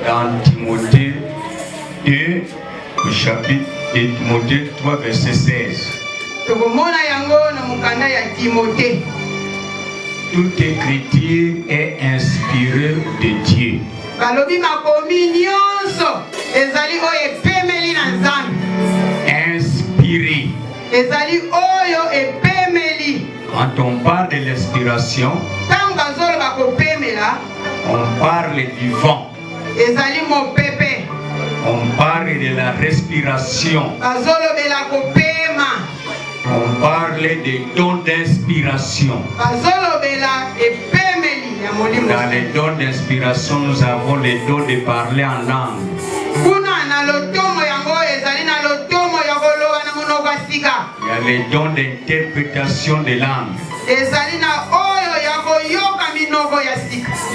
dans Timothée 2, au chapitre de Timothée 3, verset 16. Toute écriture est inspirée de Dieu. Inspiré. Quand on parle de l'inspiration, on parle du vent. On parle de la respiration. On parle des dons d'inspiration. Dans les dons d'inspiration, nous avons les dons de parler en langue. Il y a les dons d'interprétation des langues.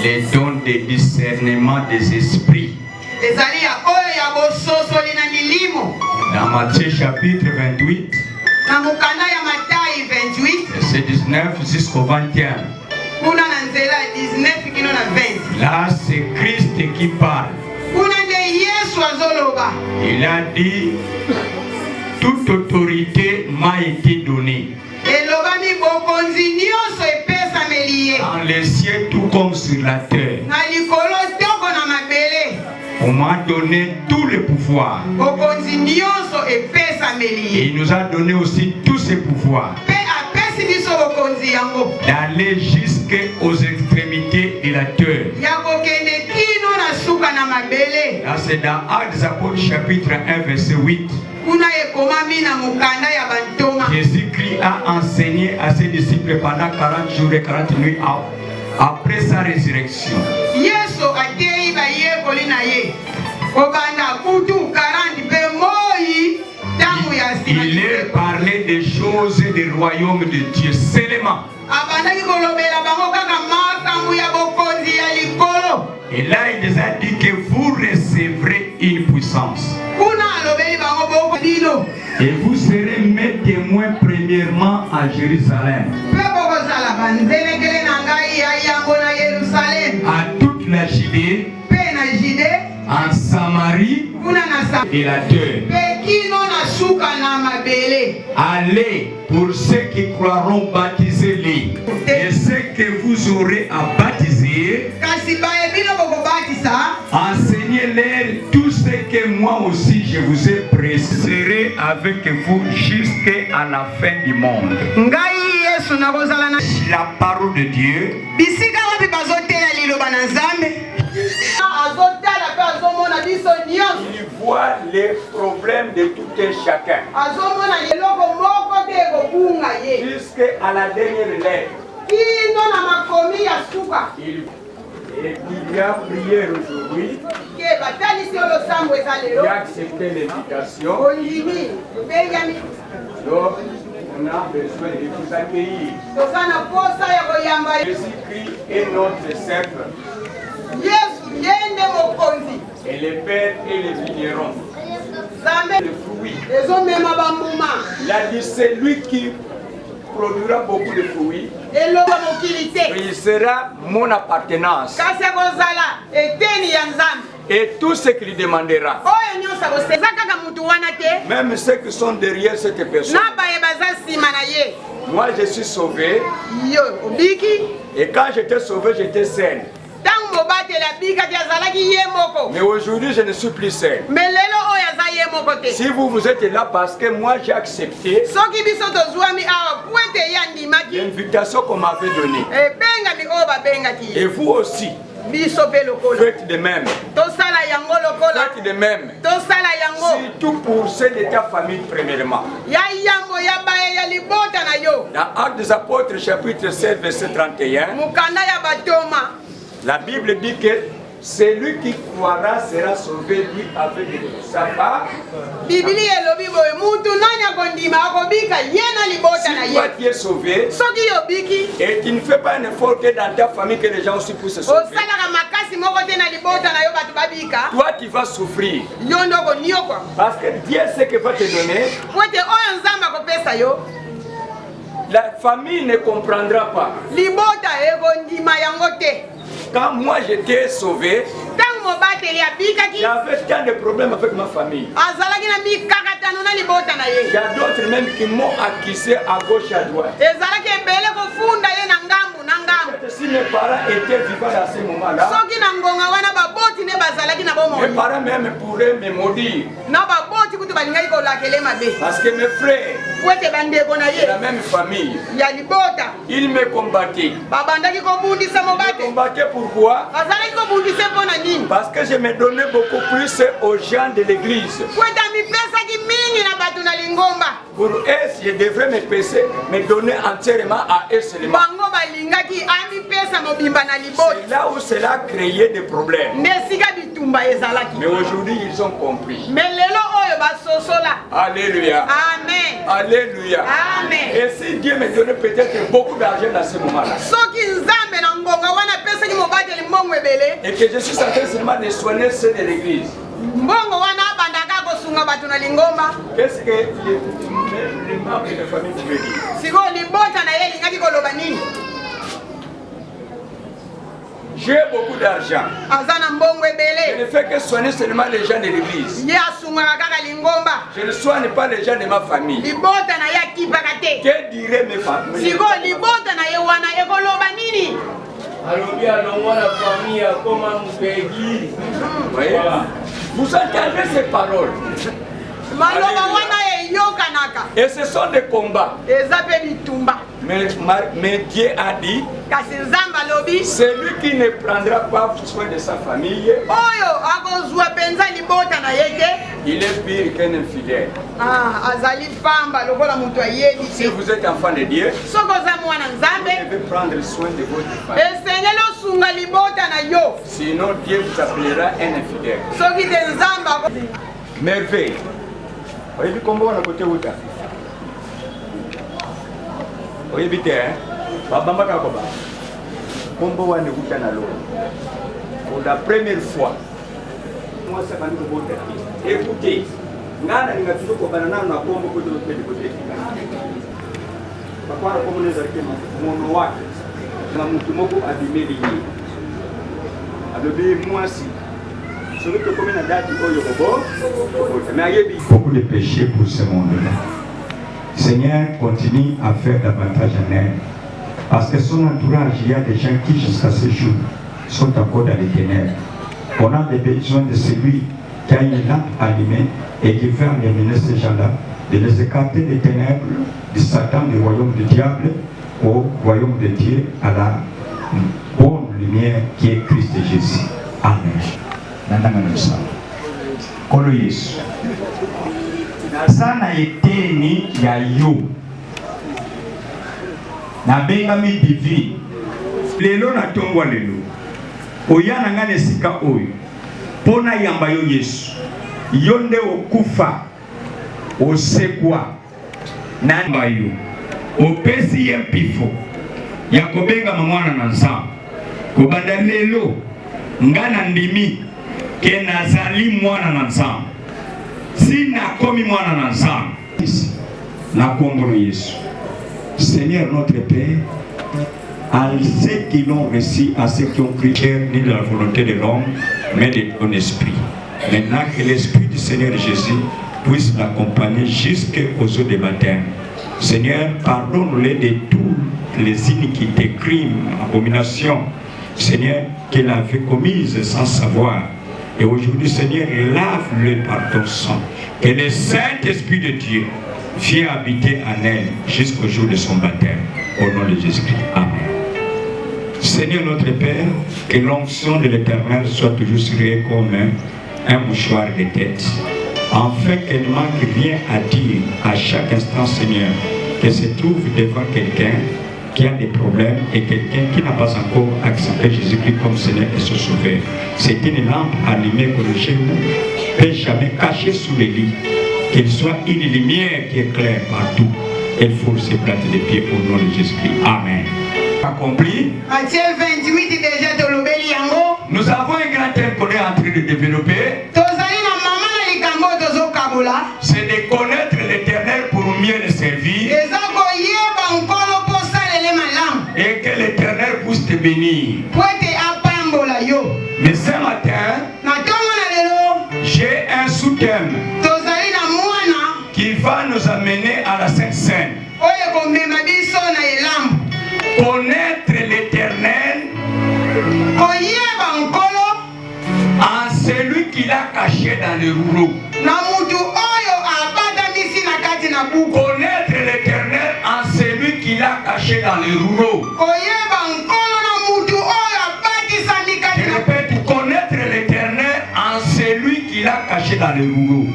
Les dons de discernement des esprits. Dans Matthieu chapitre 28, verset 19 jusqu'au 21. Là, c'est Christ qui parle. Il a dit, toute autorité m'a été donnée. Dans les cieux tout comme sur la terre. On m'a donné tout le pouvoir. Et il nous a donné aussi tous ces pouvoirs. D'aller jusqu'aux extrémités de la terre. Là c'est dans Actes des Apôtres chapitre 1 verset 8. Jésus-Christ a enseigné à ses disciples pendant 40 jours et 40 nuits après sa résurrection. Il leur parlait des choses du royaume de Dieu seulement. Et là il nous a dit que vous recevrez une puissance. Et vous serez mes témoins premièrement à Jérusalem, à toute la Judée, en Samarie et la terre. Allez pour ceux qui croiront, baptisez-les. Et ceux que vous aurez à baptiser, enseignez-leur tout ce que moi aussi je vous ai prescrit avec vous jusqu'à la fin du monde. La parole de Dieu. Il voit les problèmes de tout un chacun. Jusqu'à la dernière lettre. Il y a prié aujourd'hui. Il a accepté l'invitation. Donc, on a besoin de vous accueillir. Jésus-Christ est notre serveur. Et les pères et les vignerons. Les fruits. Il a dit c'est lui qui produira beaucoup de fruits. Il sera mon appartenance. Et tout ce qu'il demandera. Même ceux qui sont derrière cette personne. Moi je suis sauvé. Et quand j'étais sauvé, j'étais sain. Mais aujourd'hui je ne suis plus sain. Si vous êtes là parce que moi j'ai accepté l'invitation qu'on m'avait donnée. Et vous aussi faites de même. Faites de même. Surtout pour ceux de ta famille premièrement. Dans Actes des Apôtres chapitre 7 verset 31, la Bible dit que celui qui croira sera sauvé, lui avec sa part. Si toi tu es sauvé et tu ne fais pas un effort que dans ta famille que les gens aussi puissent se sauver, toi tu vas souffrir. Parce que Dieu sait que va te donner. La famille ne comprendra pas. Quand moi j'étais sauvé, J'avais tant de problèmes avec ma famille. Il y a d'autres même qui m'ont accusé à gauche et à droite. Si mes parents étaient vivants à ce moment-là, mes parents même pourraient me maudire. Parce que mes frères de la même famille, ils me combattaient. Ils me combattaient pourquoi? Parce que je me donnais beaucoup plus aux gens de l'église. Pour eux, je devrais me donner entièrement à eux seulement. C'est là où cela a créé des problèmes. Mais aujourd'hui, ils ont compris. Alléluia. Amen. Alléluia. Amen. Et si Dieu me donnait peut-être beaucoup d'argent dans ce moment-là, et que je suis en train seulement de soigner ceux de l'église, qu'est-ce que les membres de la famille pouvaient dire? J'ai beaucoup d'argent. Je ne fais que soigner seulement les gens de l'église. Je ne soigne pas les gens de ma famille. Que diraient mes familles? Vous entendez ces paroles? Et ce sont des combats. Mais Dieu a dit, celui qui ne prendra pas soin de sa famille, il est pire qu'un infidèle. Si vous êtes enfant de Dieu, vous devez prendre soin de votre famille. Sinon Dieu vous appellera un infidèle. Merveille. Voyez comment on a côté où t'as? Voyez vite, hein? Babamba Kakoba. Combo on est na l'eau. Pour la première fois, moi ça va nous voter. Écoutez, ngana ni ngatuko kwa banana na kombo kote kote. Papa comme les arquements, mon wake. Na mtu moko abimeli yi. Alobi moi si. Beaucoup de péchés pour ce monde-là. Seigneur, continue à faire davantage en elle. Parce que son entourage, il y a des gens qui jusqu'à ce jour sont encore dans les ténèbres. On a besoin de celui qui a une lampe allumée et qui veut amener ces gens-là, de les écarter des ténèbres, du Satan, du royaume du diable, au royaume de Dieu, à la bonne lumière qui est Christ Jésus. Amen. Nandanganusa kolo Yesu sana eteni ya yo na benga mi divi lelo na tongwa lelo oyana ngane sika oyo pona yamba yo Yesu yonde okufa osekwa namba yo opesi ye mpifo ya kobenga mwana na nzambe kobanda lelo ngana ndimi ke nazali mwana na nzambe si nakomi mwana na nzambe na kombo Yesu. Seigneur notre Père, à ceux qui l'ont reçu, à ceux qui ont prié ni de la volonté de l'homme mais de ton esprit, maintenant que l'esprit du Seigneur Jésus puisse l'accompagner jusqu'aux eaux de baptême. Seigneur, pardonne-les de toutes les iniquités, crimes, abominations, Seigneur, qu'elle avait commises sans savoir. Et aujourd'hui, Seigneur, lave-le par ton sang. Que le Saint-Esprit de Dieu vienne habiter en elle jusqu'au jour de son baptême. Au nom de Jésus-Christ. Amen. Seigneur notre Père, que l'onction de l'Éternel soit toujours sur elle comme un mouchoir de tête. Afin qu'elle ne manque rien à dire à chaque instant, Seigneur, qu'elle se trouve devant quelqu'un qui a des problèmes et quelqu'un qui n'a pas encore accepté Jésus-Christ comme Seigneur et son Sauveur. C'est une lampe allumée que le Jésus ne peut jamais cacher sous le lit. Qu'il soit une lumière qui éclaire partout. Il faut se planter les pieds au nom de Jésus-Christ. Amen. Accompli. Nous avons un grand thème qu'on est en train de développer. C'est de connaître l'Éternel pour mieux le servir. Et que l'Éternel puisse te bénir. Mais ce matin, baptême qui va nous amener à la Sainte Seine. Connaître l'Éternel en celui qui l'a caché dans le rouleau. Connaître l'Éternel en celui qui l'a caché dans le rouleau. Je répète, connaître l'Éternel en celui qui l'a caché dans le rouleau.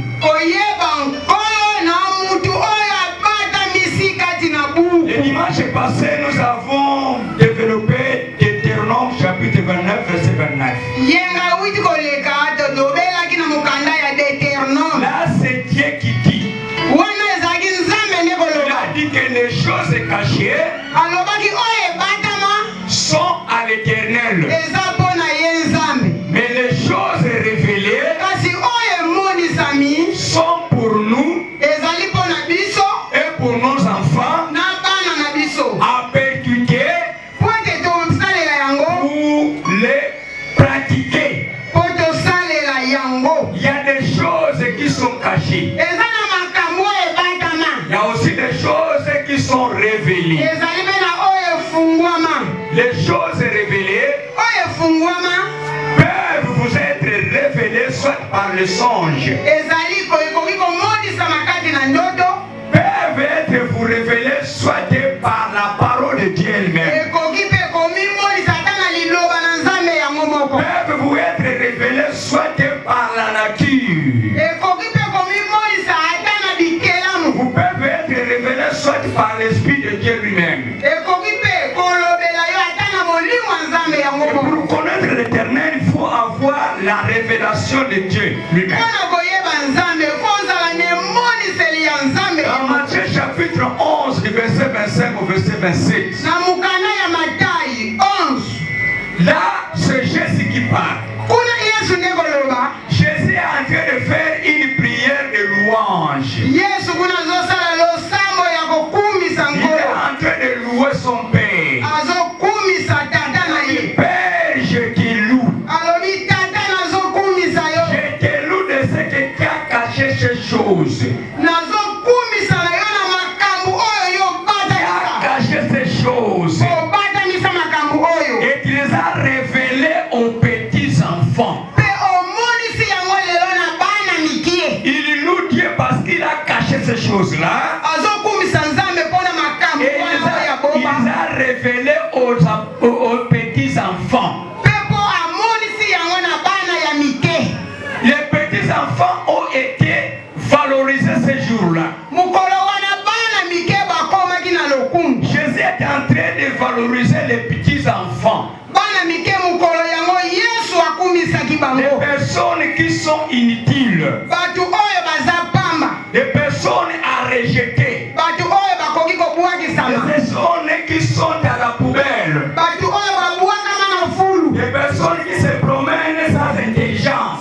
Le dimanche passé, nous avons développé Deutéronome chapitre 29, verset 29. Là, c'est Dieu qui dit. Il a dit que les choses cachées sont à l'Éternel. Mais les choses révélées sont pour nous et pour nos enfants à percuter pour les pratiquer. Il y a des choses qui sont cachées. Il y a aussi des choses qui sont révélées. Les choses révélées peuvent vous être révélées soit par le songe, peuvent être vous révélées soit par la parole de Dieu elle-même, peuvent vous être révélées soit par la nature, vous pouvez être révélés soit par l'Esprit de Dieu lui-même. Et pour connaître l'Éternel, il faut avoir la révélation de Dieu lui-même. Dans Matthieu chapitre 11, du verset 25 au verset 26. Là, c'est Jésus qui parle. Jésus est en train de faire une prière de louange. Il est en train de louer son Père. Père, je te loue. Je te loue de ce que tu as caché ces choses. Tu as caché ces choses. Et tu les as révélées aux petits enfants. Il loue Dieu parce qu'il a caché ces choses-là. Et il les a révélées aux petits enfants. Les petits enfants ont été valorisés ces jours-là. Jésus est en train de valoriser les petits enfants. Les personnes qui sont inutiles. Des personnes à rejeter. Des personnes qui sont à la poubelle. Des personnes qui se promènent sans intelligence.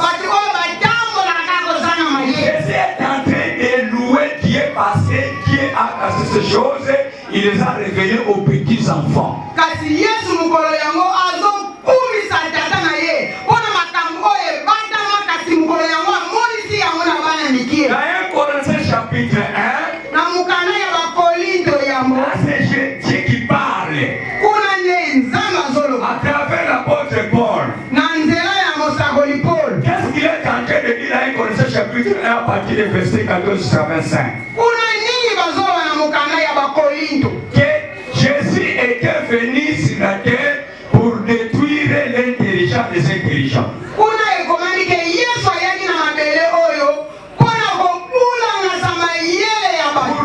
Jésus est en train de louer Dieu parce que Dieu a caché ces choses. Il les a révélées aux petits enfants. Dans 1 Corinthiens chapitre 1, c'est Dieu qui parle à travers l'apôtre Paul. Qu'est-ce qu'il est en train de dire dans 1 Corinthiens chapitre 1 à partir du verset 14 jusqu'à 25? Que Jésus était venu sur la terre pour détruire l'intelligence des intelligents. Pour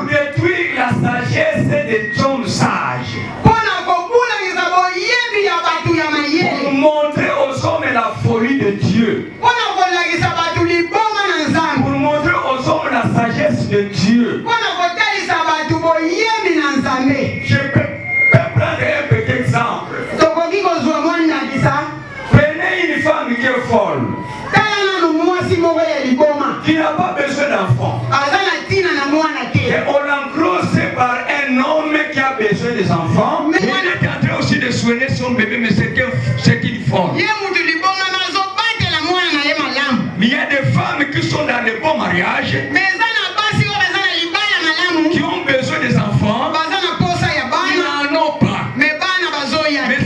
détruire la sagesse des hommes sages. Pour montrer aux hommes la folie de Dieu. Pour montrer aux hommes la sagesse de Dieu. Je peux prendre un petit exemple. Prenez une femme qui est folle, qui n'a pas besoin d'enfants. Et on l'engrosse par un homme qui a besoin des enfants. Il est en train aussi de soigner son bébé, mais c'est une folle. Mais il y a des femmes qui sont dans les bons mariage, qui ont besoin des enfants, qui n'en ont pas. Mais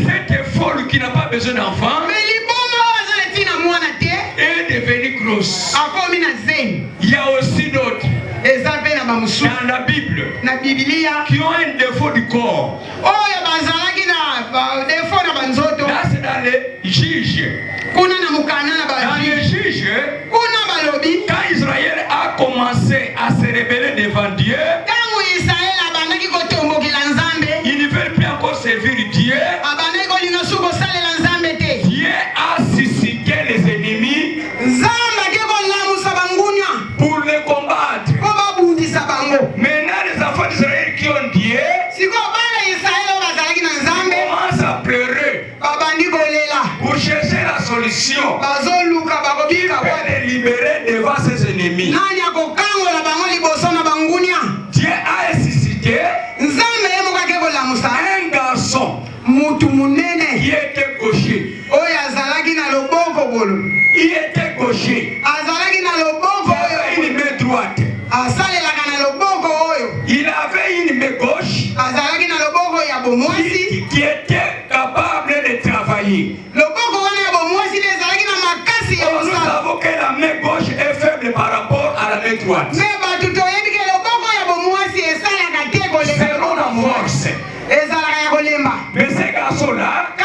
cette folle qui n'a pas besoin d'enfants est devenue grosse. Il y a aussi d'autres dans la Bible qui ont un défaut du corps. Là, c'est dans les juges. Dans les juges, quand Israël a commencé à se révéler devant Dieu, ils ne veulent plus encore servir Dieu. Dieu a suscité les ennemis pour les combattre. Maintenant, les enfants d'Israël qui ont Dieu commencent à pleurer pour chercher la solution qui peut les libérer devant ses ennemis. Dieu a suscité un garçon qui était gaucher. Il était gaucher. Il avait une main droite. Il avait une main gauche qui était capable de travailler. Nous savons que la main gauche est faible par rapport à la main droite. Selon la force. Mais ce garçon-là, il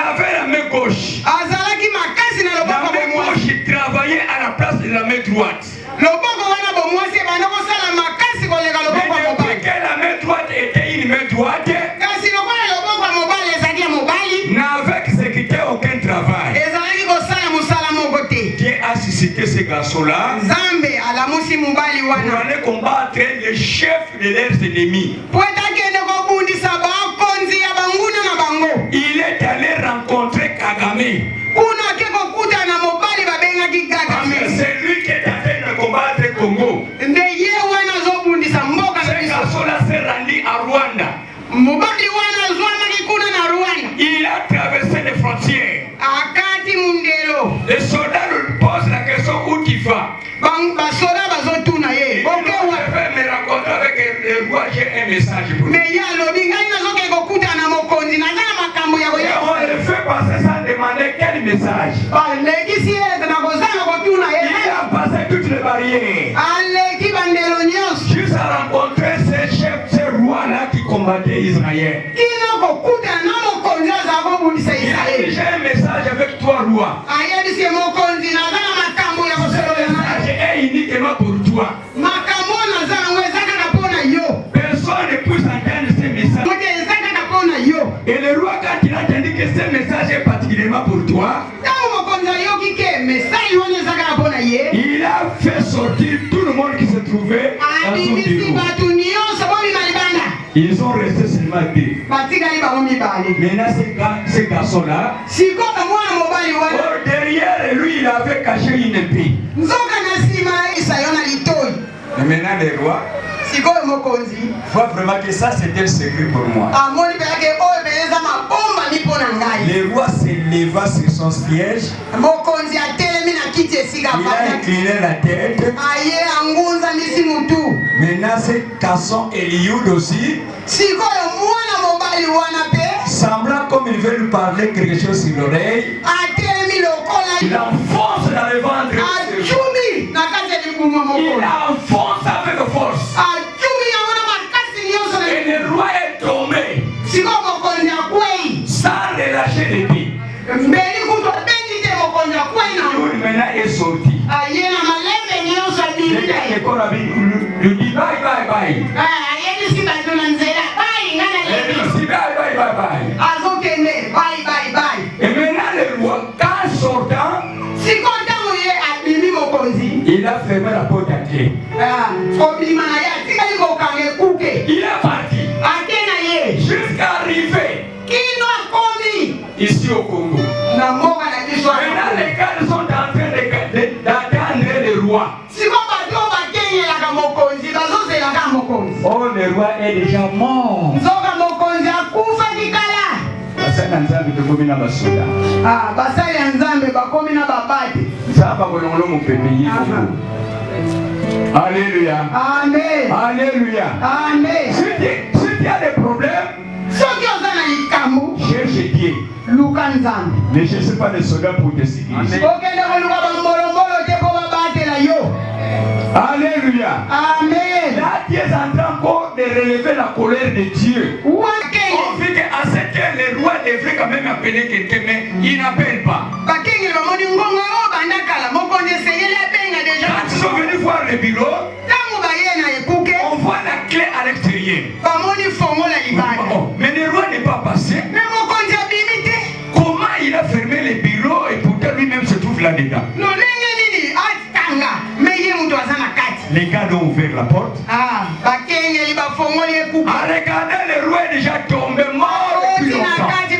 avait la main gauche. La main gauche travaillait à la place de la main droite. Mais depuis que la main droite était une main droite, n'avait exécuté aucun travail. Dieu a suscité ces garçons-là pour aller combattre les chefs de leurs ennemis. Il est allé rencontrer Kagame. C'est lui qui est en train de combattre le Congo. Ce garçon-là s'est rendu à Rwanda. Il a traversé les frontières. Les soldats lui posent la question où tu vas. Il veut me rencontrer avec le roi, j'ai un message pour lui. Et on le fait passer sans demander quel message. Il a passé toutes les barrières. Juste à rencontrer ces chefs, ces rois-là qui combattaient Israël. Il a déjà un message avec toi, roi. Ce message est uniquement pour toi. Personne ne peut entendre ce message. Et le roi, quand il a entendu que ce message est particulièrement pour toi, il a fait sortir tout le monde qui se trouvait dans son bureau. Ils ont resté seulement deux. Maintenant, ce garçon-là, derrière lui, il avait caché une épée. Et maintenant, les rois, voient vraiment que ça, c'était le secret pour moi. Le roi s'est levé sur son siège. Il a incliné la tête. Maintenant, ce garçon Eliud aussi, semblant comme il veut lui parler quelque chose sur l'oreille, il enfonce dans le ventre. Il enfonce avec force. Et le roi est tombé sans relâcher l'épée. Maintenant est sorti. Le corps lui dit bye bye bye. Il dit bye bye bye. Et maintenant le roi, quand sortant, il a fermé la porte à clé. Il est parti jusqu'à arriver ici au Congo. Maintenant les gars sont en train d'attendre le roi. Oh, le roi est déjà mort. Ça va kolongolo mon pays. Alléluia. Amen. Alléluia. Amen. Si tu as des problèmes, cherche Dieu. Ne cherche pas des soldats pour te sécuriser. Alléluia. Amen. Là, Dieu est en train encore de relever la colère de Dieu. On fait qu'à ce que le roi devrait quand même appeler quelqu'un, mais il n'appelle pas. Quand ils sont venus voir le bureau, on voit la clé à l'extérieur. Mais le roi n'est pas passé. Comment il a fermé le bureau et pourtant lui-même se trouve là-dedans? Les gars ont ouvert la porte. Regardez, le roi est déjà tombé mort depuis longtemps. Je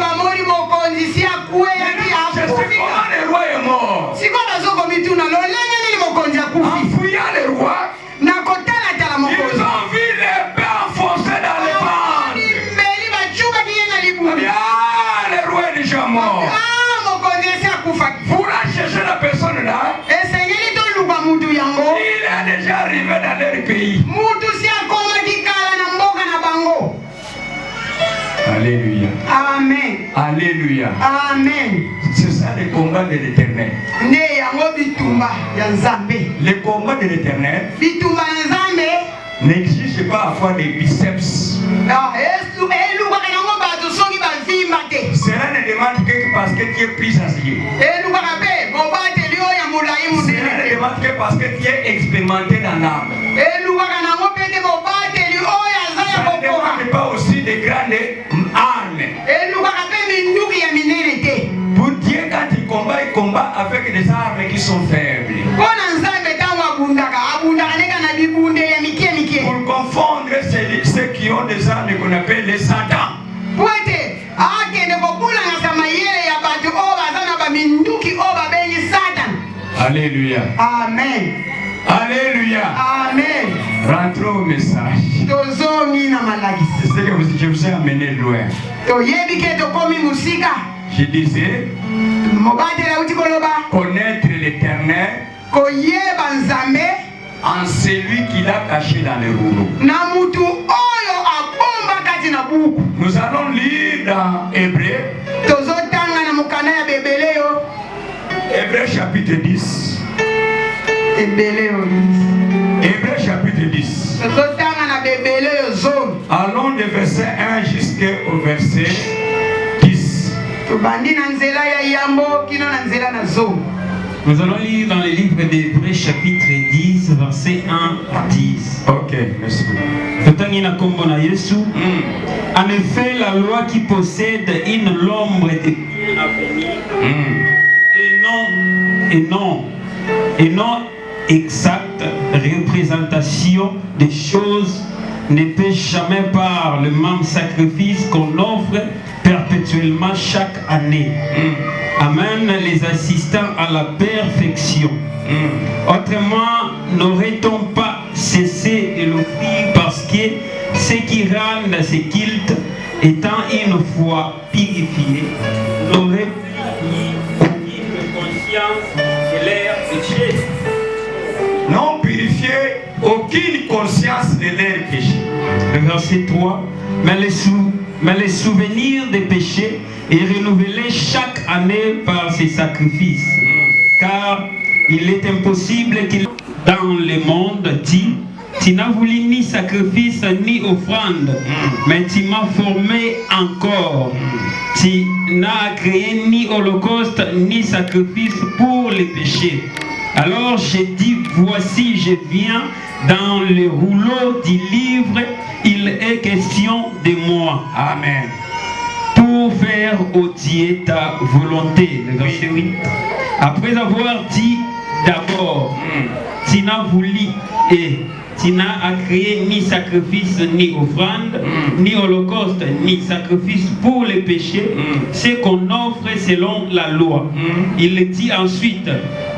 sais comment le roi est mort. En fouillant le roi, ils ont vu l'épée enfoncée dans le ventre. Le roi est déjà mort. Pour aller chercher la personne là, il est déjà arrivé dans leur pays. Alléluia. Amen. Alléluia. Amen. C'est ça le combat de l'Éternel. Le combat de l'Éternel n'exige pas avoir des biceps. Cela ne demande que parce que tu es plus assied. Cela ne demande que parce que tu es expérimenté dans l'âme. Ça ne demande pas aussi de grandes armes. Pour Dieu, quand il combat avec des armes qui sont faibles. Pour confondre ceux qui ont des armes qu'on appelle les Satans. Alléluia. Amen. Alléluia. Amen. Rentrons au message. C'est que je vous ai amené loin. Je disais connaître l'Éternel en celui qui l'a caché dans les rouleaux. Nous allons lire dans Hébreu. Hébreu chapitre 10. Hébreu chapitre 10. Allons du verset 1 jusqu'au verset 10. Nous allons lire dans le livre d'Hébreux chapitre 10, verset 1 à 10. Ok, merci beaucoup. En effet, la loi qui possède une l'ombre de bien à venir et non exacte représentation des choses ne peut jamais par le même sacrifice qu'on offre perpétuellement chaque année. Amène les assistants à la perfection. Autrement, n'aurait-on pas cessé de l'offrir parce que ce qui rendent ces cultes, étant une fois purifiés, n'auraient aucune conscience de leur péché. Non purifié, aucune conscience de leur péché. Le verset 3. Mais les souvenirs des péchés est renouvelé chaque année par ses sacrifices. Car il est impossible qu'il dans le monde dit, tu n'as voulu ni sacrifice ni offrande, mais tu m'as formé encore. Tu n'as créé ni holocauste ni sacrifice pour les péchés. Alors j'ai dit, voici je viens, dans le rouleau du livre, il est question de moi. Amen. Pour faire ôter ta volonté. Le verset 8. Après avoir dit d'abord, tu n'as voulu et tu n'as créé ni sacrifice ni offrande, ni holocauste, ni sacrifice pour les péchés, ce qu'on offre selon la loi. Il dit ensuite,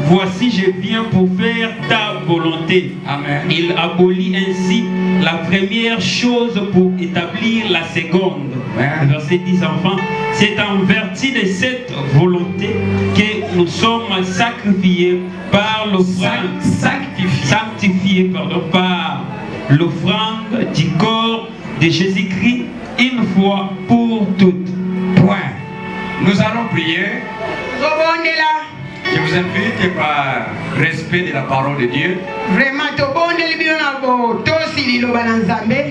voici je viens pour faire ta volonté. Amen. Il abolit ainsi la première chose pour établir la seconde. Amen. Verset 10 enfants. C'est en vertu de cette volonté que nous sommes sanctifiés par l'offrande par l'offrande du corps de Jésus-Christ une fois pour toutes. Point. Nous allons prier. Je vous invite par respect de la parole de Dieu. Vraiment,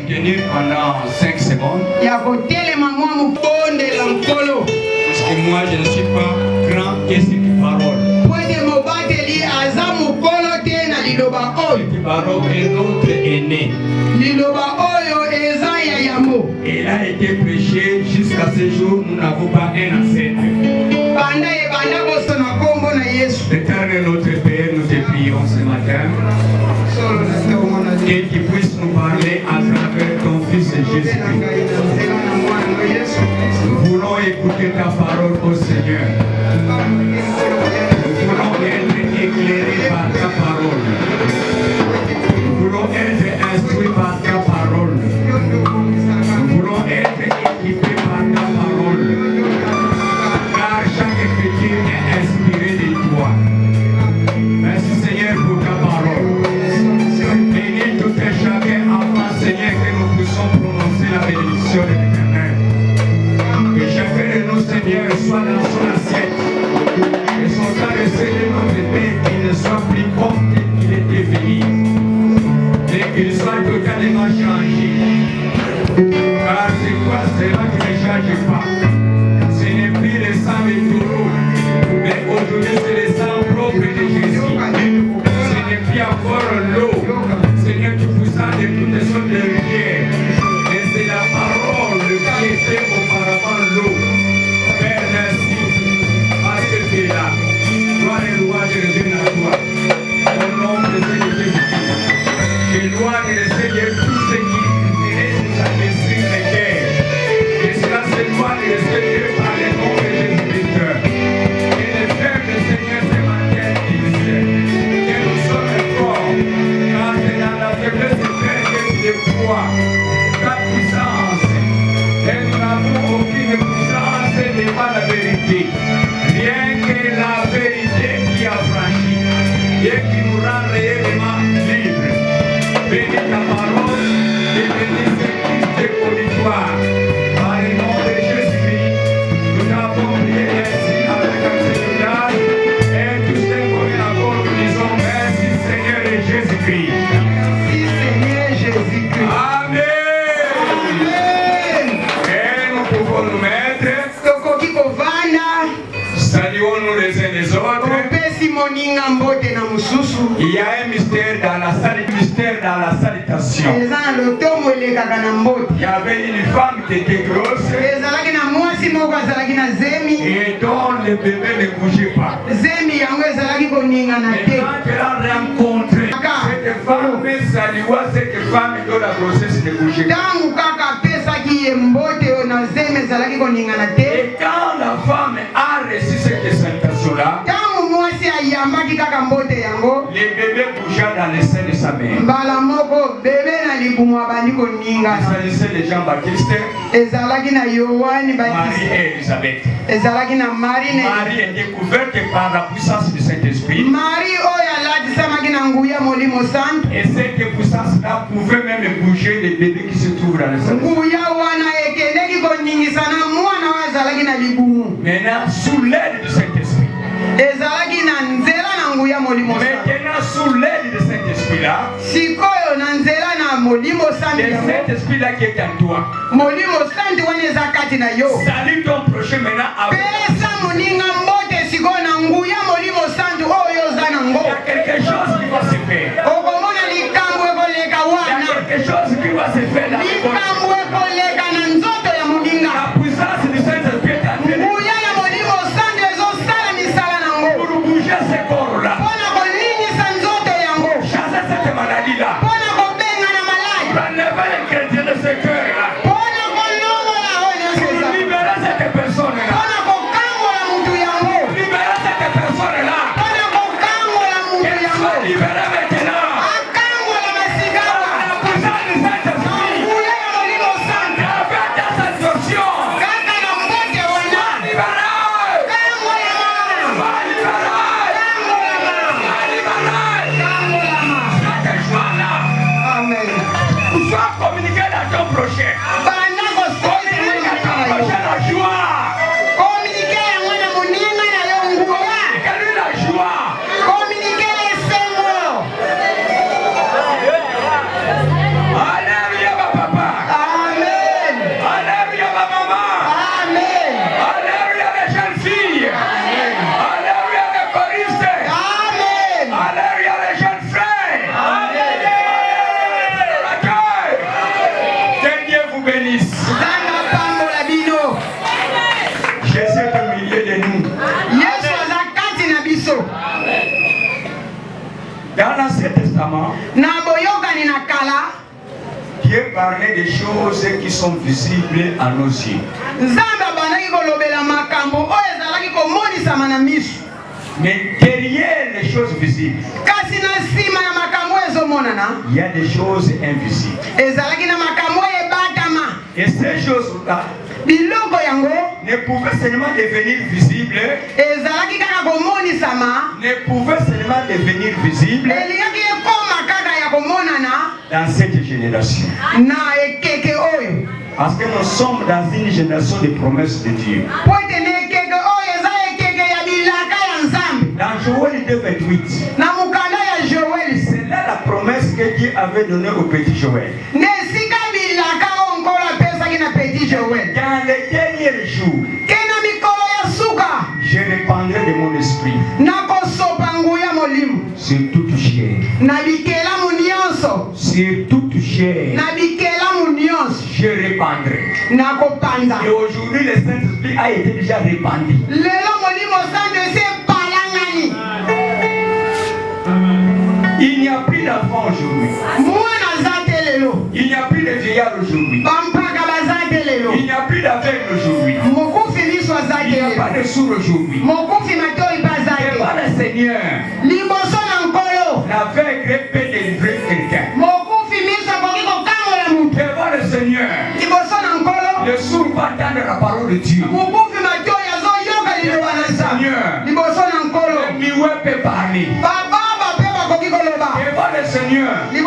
Tenir pendant 5 secondes. Parce que moi je ne suis pas grand que cette parole. Cette parole est notre aîné. Il a été prêché jusqu'à ce jour, nous n'avons pas un ancêtre. Éternel notre Père, nous te prions ce matin. Et qu'il puisse nous parler à travers ton Fils Jésus-Christ. Nous voulons écouter ta parole, ô Seigneur. Nous voulons être éclairés par ta parole. Nous voulons être instruits par ta parole. Nous voulons être équipés par ta parole. Car chaque écriture est inspirée de toi. Merci Seigneur pour ta parole. Bénis tout et chacun afin Seigneur que nous puissions prononcer la bénédiction de l'Éternel. Que chacun de nous Seigneur soit dans son assiette. Et son temps de Seigneur notre Père qu'il ne soit plus comme tel qu'il était venu. Et qu'il soit totalement changé. Car c'est quoi cela qui ne change pas? Ce n'est plus le sang de taureau, mais aujourd'hui c'est le sang propre de Jésus. Ce n'est plus encore l'eau, Seigneur, tu poussas de toutes les sortes de rivières. Mais c'est la parole qui était auparavant l'eau. Père, merci, parce que tu es là. Gloire et louange reviennent à toi. Au nom de Seigneur Jésus-Christ. Je loue le Seigneur tout ce qui nous a laissé les guerres. Et cela se doit de le Seigneur par le nom de Jésus-Christ. Et les frères du Seigneur ce matin disent que nous sommes forts. Car c'est dans la faiblesse de frère que tu déploies ta puissance. Et nous n'avons aucune puissance devant la vérité. Rien que la vérité qui a franchi et qui nous rend réellement libres. Bénis ta parole et bénis ce Christ de auditoire. Par le nom de Jésus-Christ, nous t'avons prié ainsi avec un Seigneur. Et tous les premiers accords, nous disons merci Seigneur et Jésus-Christ. Merci Seigneur Jésus-Christ. Amen. Et nous pouvons nous mettre. Saluons-nous les uns les autres. Il y a un mystère dans la salutation. Il y avait une femme qui était grosse et dont le bébé ne bougeait pas. Et quand elle a rencontré cette femme, salua cette femme dont la grossesse ne bougeait pas. Et quand la femme a reçu cette salutation-là, le bébé bougea dans les seins de sa mère. Il s'agissait de Jean-Baptiste, Marie et Elisabeth. Marie est découverte par la puissance du Saint-Esprit. Et cette puissance-là pouvait même bouger les bébés qui se trouvent dans les seins. Maintenant, sous l'aide du Saint-Esprit. Maintenant, sous l'aide de cet esprit-là, le Saint-Esprit-là qui est en toi, salue ton prochain maintenant avec il y a quelque chose qui va se faire. Il y a quelque chose qui va se faire dans le corps. La puissance du Saint-Esprit est en toi. Pour bouger ce corps-là, chasser cette maladie-là, enlever les chrétiens de ce cœur-là, libérer cette personne-là, libérer cette personne-là. Dans l'Ancien Testament, Dieu parlait des choses qui sont visibles à nos yeux. Mais derrière les choses visibles, il y a des choses invisibles. Et ces choses-là ne pouvaient seulement devenir visibles, dans cette génération. Parce que nous sommes dans une génération de promesses de Dieu. Dans Joël 2:28, c'est là la promesse que Dieu avait donnée au petit Joël. Dans les derniers jours, je répandrai de mon esprit sur toute chair. Sur toute chair, je répandrai. Et aujourd'hui, le Saint-Esprit a été déjà répandu. Il n'y a plus d'enfants aujourd'hui. Il n'y a plus de vieillards aujourd'hui. Il n'y a plus d'aveugles aujourd'hui. Il n'y a pas de sourds aujourd'hui. Devant le Seigneur, l'aveugle peut délivrer quelqu'un. Devant le Seigneur, le sourd va entendre la parole de Dieu. Devant le Seigneur, le muet peut parler. Devant le Seigneur, le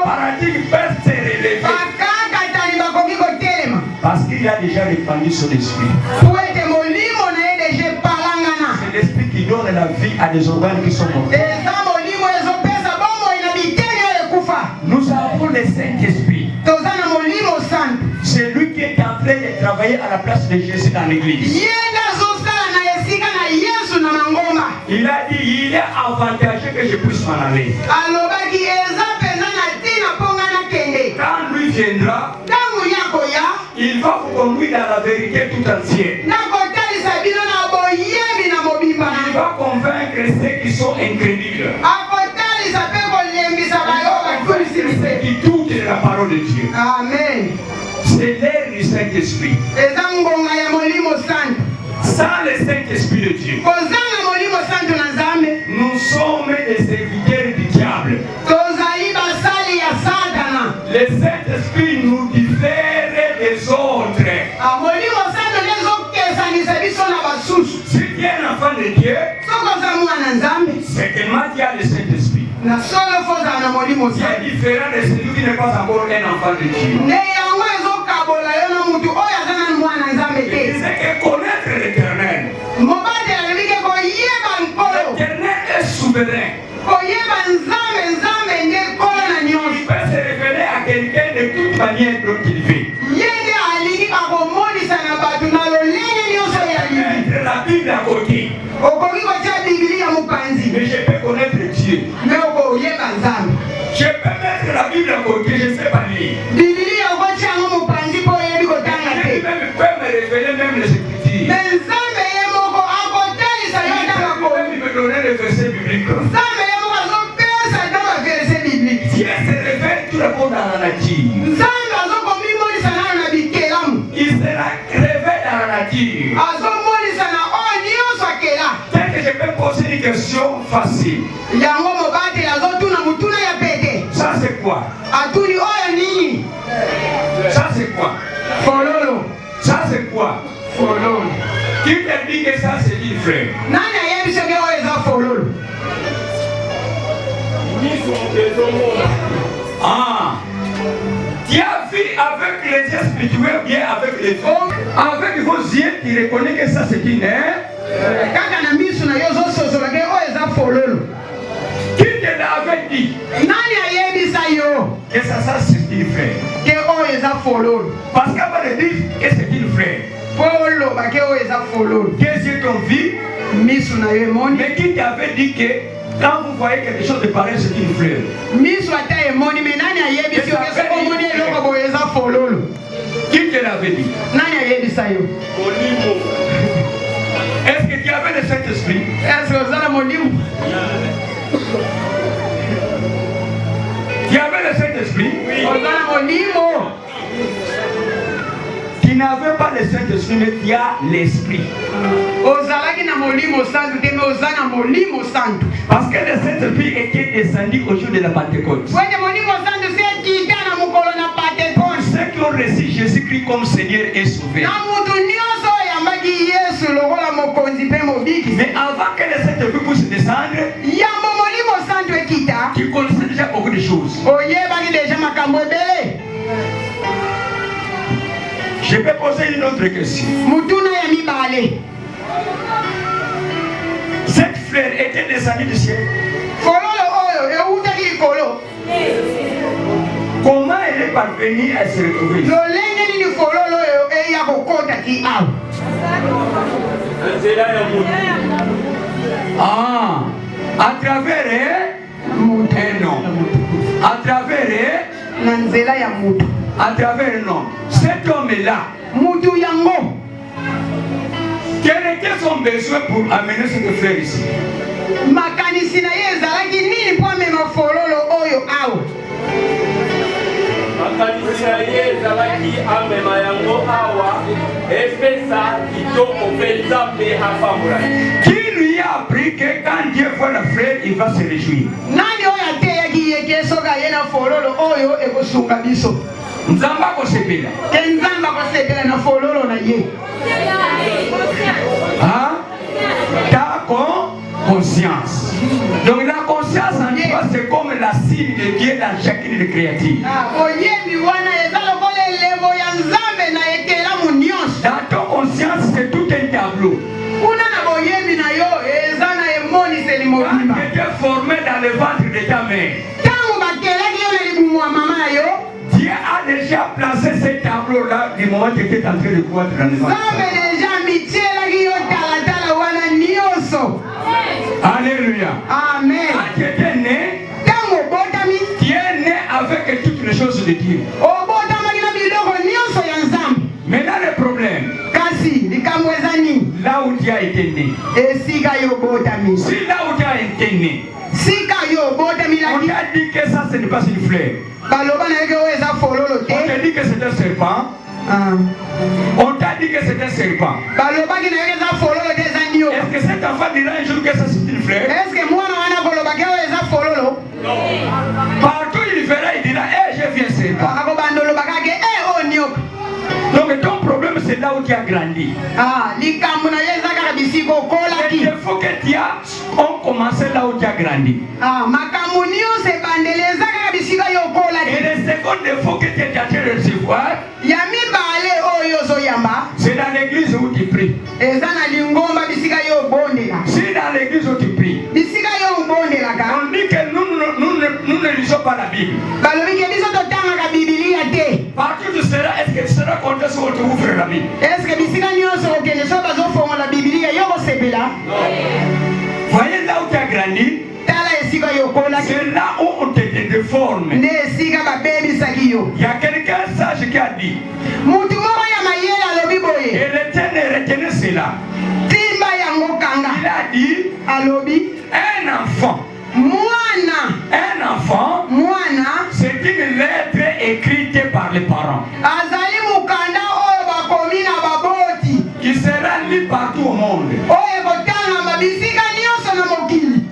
paradigme peut se relever. Parce qu'il a déjà répandu son esprit. C'est l'esprit qui donne la vie à des organes qui sont morts. Nous avons le Saint-Esprit. C'est lui qui est en train de travailler à la place de Jésus dans l'église. Il a dit, il est avantageux que je puisse m'en aller. Quand lui viendra, il va vous conduire dans la vérité tout entière. Il va convaincre ceux qui sont incrédules. Ceux qui doutent de la parole de Dieu. Amen. C'est l'air du Saint-Esprit. Sans le Saint-Esprit de Dieu, nous sommes les serviteurs du diable. Le Saint-Esprit nous diffère des autres. Si tu es un enfant de Dieu, certainement tu as le Saint-Esprit. Tu es différent de celui qui n'est pas encore un enfant de Dieu. Il disait que connaître l'Éternel. L'Éternel est souverain. Il peut se révéler à quelqu'un de toute manière dont il veut. Mettre la Bible à côté. Mais je peux connaître Dieu. Je peux mettre la Bible à côté, je ne sais pas lire. Lui-même peut me révéler même les Écritures. Il me donner les versets bibliques. Dieu se révèle tout d'abord dans la nature. Il sera révélé dans la nature. Dès que je peux poser une question facile. Ça c'est quoi? Ça c'est quoi? Ça c'est quoi? Qui te dit que ça c'est dit frère? Ah, tu as vu avec les yeux spirituels, bien avec les hommes, avec vos yeux, tu reconnais que ça c'est une Qui te l'avait dit? Que ça c'est une frère. Parce qu'avant de dire que c'est une frère. Qu'est-ce que ton vie? Mais qui t'avait dit que quand vous voyez quelque chose de pareil, c'est une fleur? Qui te l'avait dit? Est-ce que tu avais le Saint-Esprit? Tu n'avais pas le Saint-Esprit, mais tu as l'Esprit. Parce que le Saint-Esprit était descendu au jour de la Pentecôte. Ceux qui ont reçu Jésus-Christ comme Seigneur et Sauveur. Mais avant que le Saint-Esprit puisse descendre, tu connaissais déjà beaucoup de choses. Je peux poser une autre question. Cette fleur était descendue du ciel. Comment elle est parvenue à se retrouver? À travers un homme. À travers un homme. Cet homme-là, quel était son besoin pour amener cette fleur ici? Qui lui a appris que quand Dieu voit la fleur, il va se réjouir? Nzamba kosepela. Ta conscience. Donc la conscience en toi, c'est comme la signe de Dieu dans chacune des créatures. Dans ton conscience, c'est tout un tableau. Quand tu étais formé dans le ventre de ta mère, Dieu a déjà placé ce tableau-là du moment que tu étais en train de croître dans le ventre. Alléluia. Amen. Quand tu étais né, tu es né avec toutes les choses de Dieu. Maintenant le problème, là où tu as été né, si là où tu as été né, on t'a dit que ça ce n'est pas une fleur. On t'a dit que c'est un serpent. On t'a dit que c'est un serpent. Est-ce que cet enfant dira un jour que ça c'est une fleur? Non. Partout il verra, il dira, j'ai vu un serpent. Donc ton problème c'est là où tu as grandi. Il faut que tu as commencé là où tu as grandi. Et le second défaut que tu es en train de recevoir, c'est dans l'église où tu pries. C'est dans l'église où tu pries. On dit que nous ne lisons pas la Bible. Partout tu seras, est-ce que tu seras content si on te ouvre la Bible? Non. Voyez là où tu as grandi. C'est là où on te déforme. Il y a quelqu'un sage qui a dit, et retenez cela. Il a dit, un enfant, c'est une lettre écrite par les parents qui sera lue partout au monde.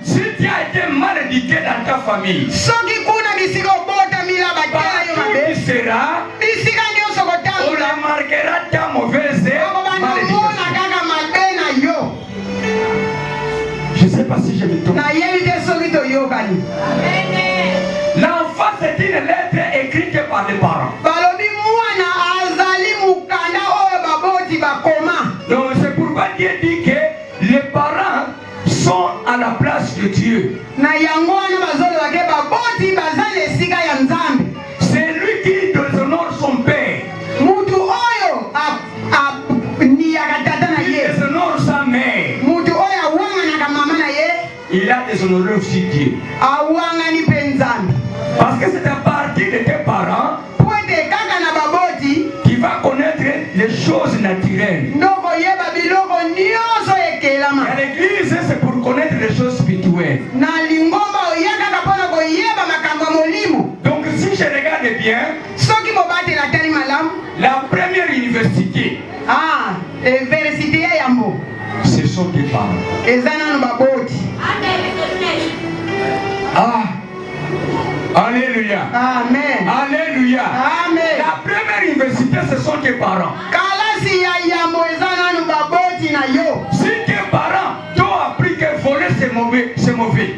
Si tu as été mal éduqué dans ta famille, partout tu seras, on remarquera ta mauvaise malédiction. Je ne sais pas si je me trompe. L'enfant c'est une lettre écrite par les parents. Donc c'est pourquoi Dieu dit que les parents sont à la place de Dieu. C'est lui qui déshonore son père. Il déshonore sa mère. Il a déshonoré aussi Dieu. Parce que c'est à partir de tes parents qui va connaître les choses naturelles. Et l'église, c'est pour connaître les choses spirituelles. Donc si je regarde bien, Alléluia. Amen. Alléluia. Amen. La première université, ce sont tes parents. Si tes parents t'ont appris que voler c'est mauvais, c'est mauvais.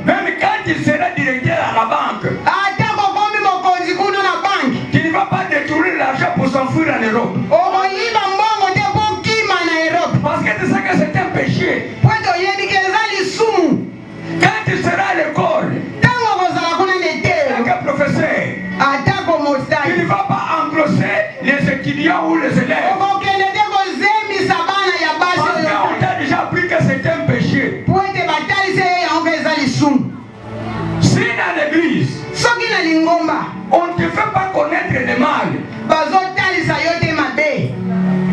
Même quand tu seras directeur à la banque, tu ne vas pas détourner l'argent pour s'enfuir en Europe. Parce que tu sais que c'est un péché. Quand tu seras à l'école, avec professeur, tu ne vas pas engrosser les étudiants ou les élèves. Parce qu'on t'a déjà appris que c'est un péché. Si dans l'église, on ne te fait pas connaître le mal,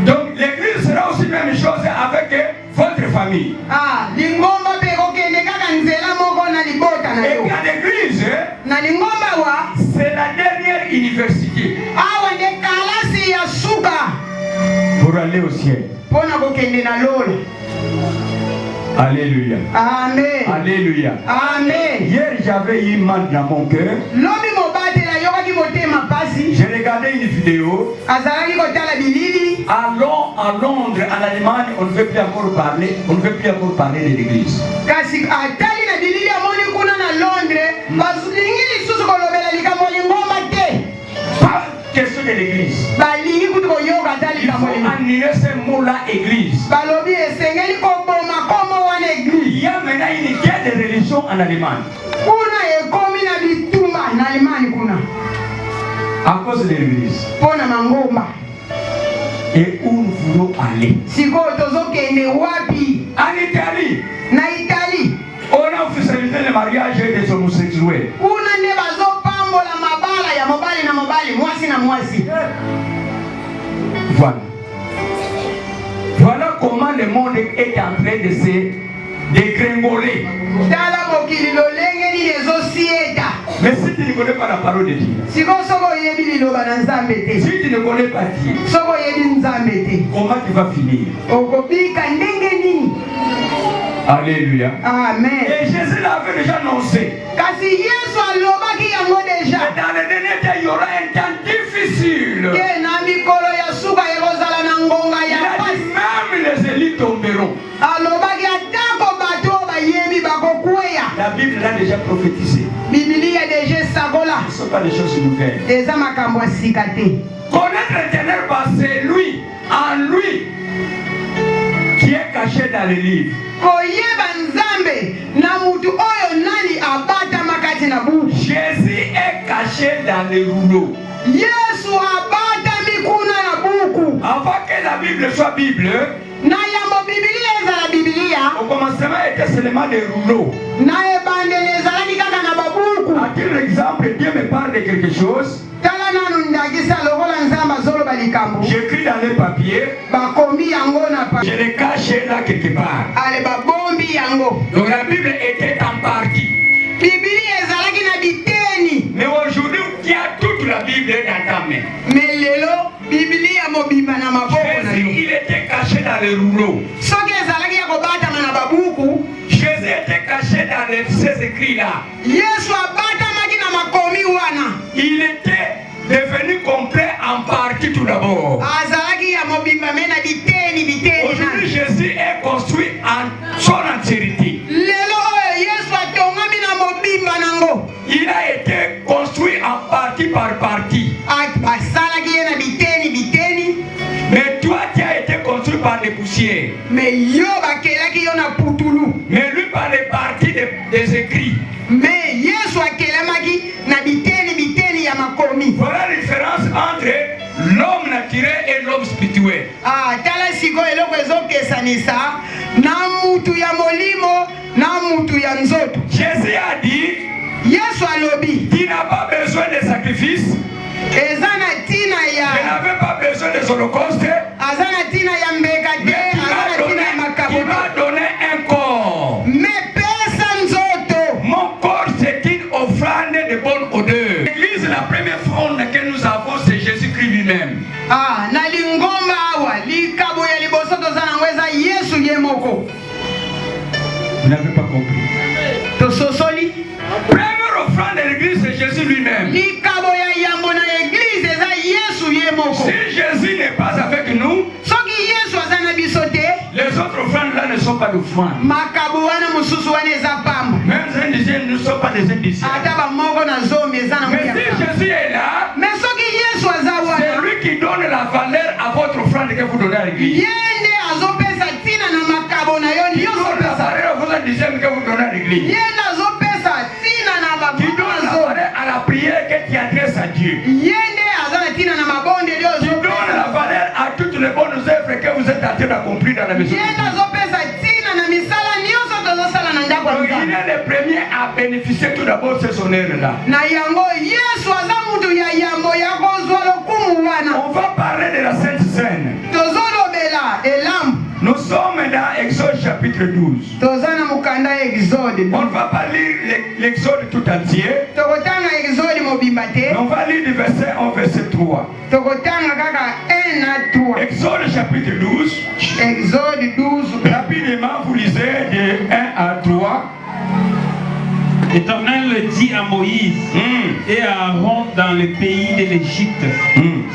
donc l'église sera aussi la même chose avec votre famille. Et qu'à l'église, c'est la dernière université pour aller au ciel. Alléluia. Amen. Alléluia. Amen. Hier, j'avais une mal dans mon cœur. J'ai regardé une vidéo. Allons à Londres, en Allemagne, on ne veut plus encore parler. On ne veut plus encore parler de l'église. Pas question de l'église. Il faut annuler ce mot-là, église. Il y a maintenant une guerre de religion en Allemagne. À cause de l'église. Et où nous voulons aller? En Italie. On a officialisé le mariage des homosexuels. Voilà. Voilà comment le monde est en train de se dégringoler. Mais si tu ne connais pas la parole de Dieu, si tu ne connais pas Dieu, comment tu vas finir? Alléluia. Amen. Et Jésus l'avait déjà annoncé. Dans les derniers temps, il y aura un temps difficile. Il a dit même les élites tomberont. La Bible l'a déjà prophétisé. Ce ne sont pas des choses nouvelles. Connaître l'éternel, c'est lui, en lui, qui est caché dans les livres. Jésus est caché dans les rouleaux. Avant que la Bible soit Bible, au commencement était seulement des rouleaux. À quel exemple Dieu me parle de quelque chose? J'écris dans les papiers. Je les cache là quelque part. Donc la Bible était en partie. Mais aujourd'hui, il y a toute la Bible dans ta main. Jésus, il était caché dans les rouleaux. Jésus était caché dans ces écrits-là. Il était devenu complet en partie tout d'abord. Aujourd'hui, Jésus est construit en son entièreté. Il a été construit en partie par partie. Mais toi, tu as été construit par des poussières. Mais lui par les parties des écrits. Voilà la différence entre l'homme naturel et l'homme spirituel. Jésus a dit, tu n'as pas besoin de sacrifices. Tu n'avais pas besoin des holocaustes. Il m'a donné un corps. Mon corps, c'est une offrande de bonne odeur. L'église, la première fronde que nous avons, c'est Jésus-Christ lui-même. Vous n'avez pas compris. Première offrande de l'église, c'est Jésus lui-même. Si Jésus n'est pas avec nous, les autres offrandes là ne sont pas d'offrandes. Même les indigènes ne sont pas des indigènes. Mais si Jésus est là, c'est lui qui donne la valeur à votre offrande que vous donnez à l'église. Il donne la valeur à vos indigènes que vous donnez à l'église. Il donne la valeur à la prière que tu adresses à Dieu. Il donne la valeur à toutes les bonnes œuvres que vous êtes en train d'accomplir dans la maison. Donc il est le premier à bénéficier tout d'abord de son œuvre-là. On va parler de la Sainte Seine. Nous sommes dans Exode chapitre 12. On ne va pas lire l'Exode tout entier. On va lire du verset 1 au verset 3. Exode chapitre 12. Rapidement, vous lisez de 1 à 3. L'Éternel dit à Moïse et à Aaron dans le pays de l'Égypte,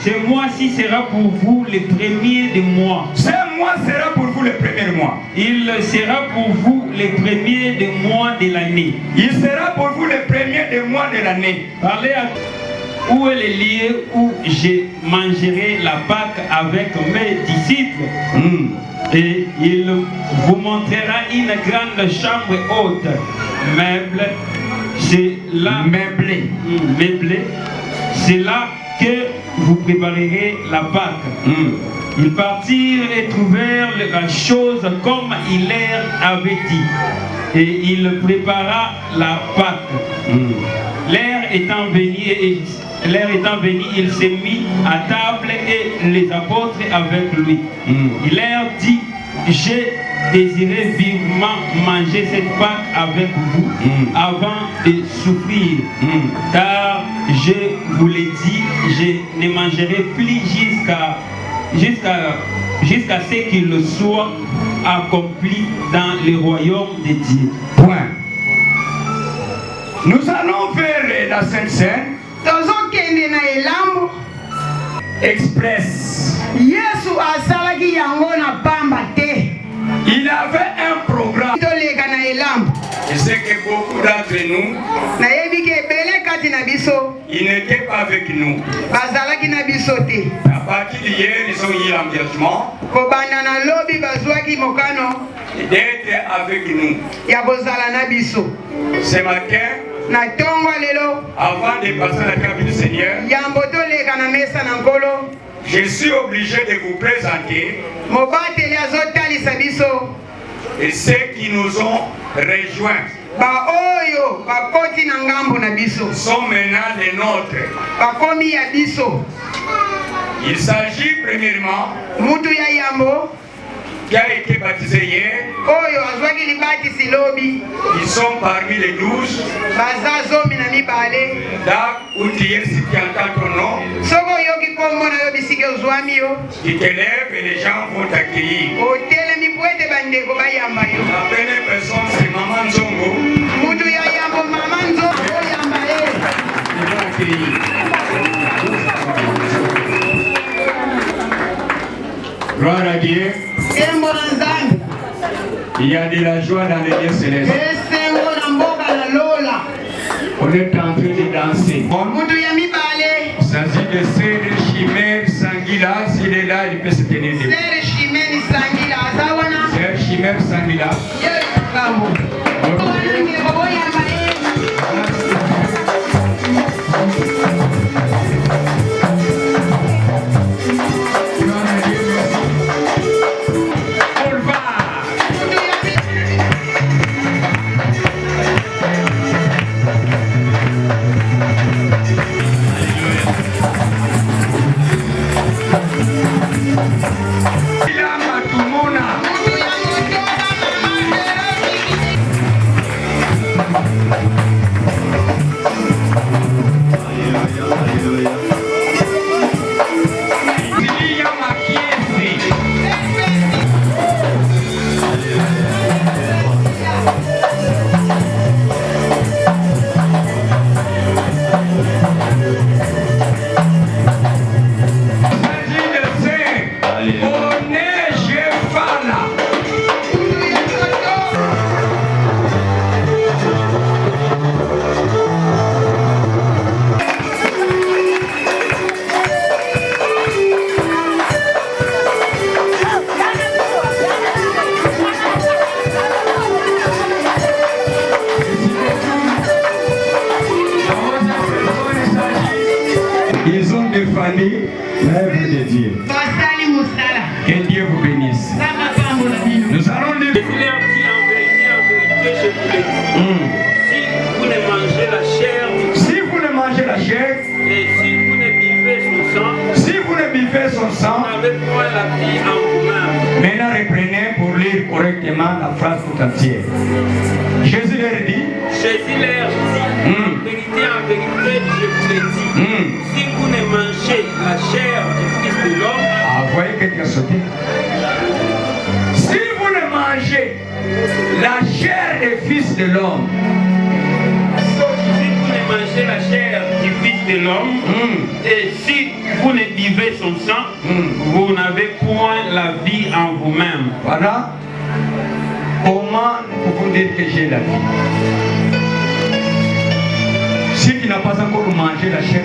ce mois-ci sera pour vous le premier des mois. Ce mois sera pour vous le premier mois. Il sera pour vous le premier des mois de l'année. Il sera pour vous le premier des mois de l'année. Parlez à où est le lieu où je mangerai la Pâque avec mes disciples. Et il vous montrera une grande chambre haute, meublée. C'est là que vous préparerez la Pâque. Ils partirent et trouvèrent la chose comme il leur avait dit. Et il prépara la Pâque. L'heure étant venue, il s'est mis à table et les apôtres avec lui. Il leur dit, j'ai désiré vivement manger cette Pâque avec vous avant de souffrir. Car je vous l'ai dit, je ne mangerai plus jusqu'à ce qu'il soit accompli dans le royaume de Dieu. Point. Nous allons vers la Sainte Seine. Express. Il avait un programme. Je sais que beaucoup d'entre nous, ils n'étaient pas avec nous. À partir d'hier, ils ont eu l'engagement d'être avec nous. Ce matin, avant de passer à la table du Seigneur, je suis obligé de vous présenter et ceux qui nous ont rejoints sont maintenant les nôtres. Il s'agit premièrement qui a été baptisé hier. Ils sont parmi les 12. Hier, si tu entends ton nom, tu te lèves et les gens vont t'accueillir. La première personne, c'est Maman Nzongo. Ils vont accueillir. Gloire à Dieu. Il y a de la joie dans les lieux célestes. On est en train de danser. Il s'agit de Sœur Chimère Sangila. S'il est là, il peut se tenir debout. Sœur Chimère Sangila. correctement la phrase tout entière. Jésus leur dit, en vérité, je vous le dis, si vous ne mangez la chair du Fils de l'homme, vous voyez que tu as sauté. Si vous ne mangez la chair du Fils de l'homme, mangez la chair du Fils de l'homme, et si vous ne buvez son sang, vous n'avez point la vie en vous-même. Voilà comment vous dire que j'ai la vie. Si tu n'as pas encore mangé la chair